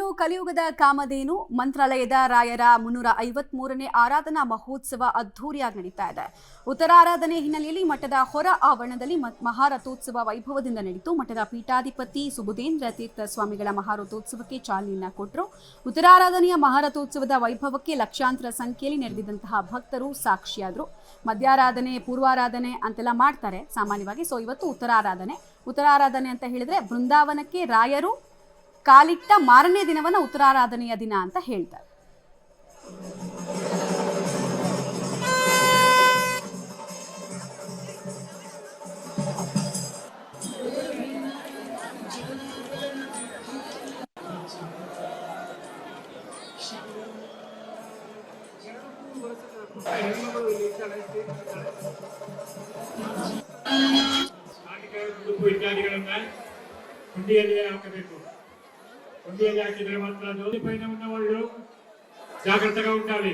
ಇನ್ನು ಕಲಿಯುಗದ ಕಾಮಧೇನು ಮಂತ್ರಾಲಯದ ರಾಯರ 353ನೇ ಆರಾಧನಾ ಮಹೋತ್ಸವ ಅದ್ಧೂರಿಯಾಗಿ ನಡೀತಾ ಇದೆ. ಉತ್ತರಾರಾಧನೆ ಹಿನ್ನೆಲೆಯಲ್ಲಿ ಮಠದ ಹೊರ ಆವರಣದಲ್ಲಿ ಮಹಾರಥೋತ್ಸವ ವೈಭವದಿಂದ ನಡೆಯಿತು. ಮಠದ ಪೀಠಾಧಿಪತಿ ಸುಬುಧೇಂದ್ರ ತೀರ್ಥ ಸ್ವಾಮಿಗಳ ಮಹಾರಥೋತ್ಸವಕ್ಕೆ ಚಾಲನೆಯನ್ನ ಕೊಟ್ಟರು. ಉತ್ತರಾರಾಧನೆಯ ಮಹಾರಥೋತ್ಸವದ ವೈಭವಕ್ಕೆ ಲಕ್ಷಾಂತರ ಸಂಖ್ಯೆಯಲ್ಲಿ ನೆರೆದಿದ್ದಂತಹ ಭಕ್ತರು ಸಾಕ್ಷಿಯಾದರು. ಮಧ್ಯಾರಾಧನೆ, ಪೂರ್ವಾರಾಧನೆ ಅಂತೆಲ್ಲ ಮಾಡ್ತಾರೆ ಸಾಮಾನ್ಯವಾಗಿ. ಸೊ ಇವತ್ತು ಉತ್ತರಾರಾಧನೆ ಅಂತ ಹೇಳಿದ್ರೆ ಬೃಂದಾವನಕ್ಕೆ ರಾಯರು ಕಾಲಿಟ್ಟ ಮಾರನೇ ದಿನವನ್ನ ಉತ್ತರಾರಾಧನೆಯ ದಿನ ಅಂತ ಹೇಳ್ತಾರೆ. ಇತ್ಯಾದಿಗಳನ್ನ ಹುಂಡಿಯಲ್ಲಿ ಹಾಕಬೇಕು. ಹುಂಡಿಯಲ್ಲಿ ಹಾಕಿದ್ರೆ ಮಾತ್ರ ಜೋಲಿ ಪೈನವನ್ನು ಒಳ್ಳು ಜಾಗ್ರತೆగా ఉండాలి.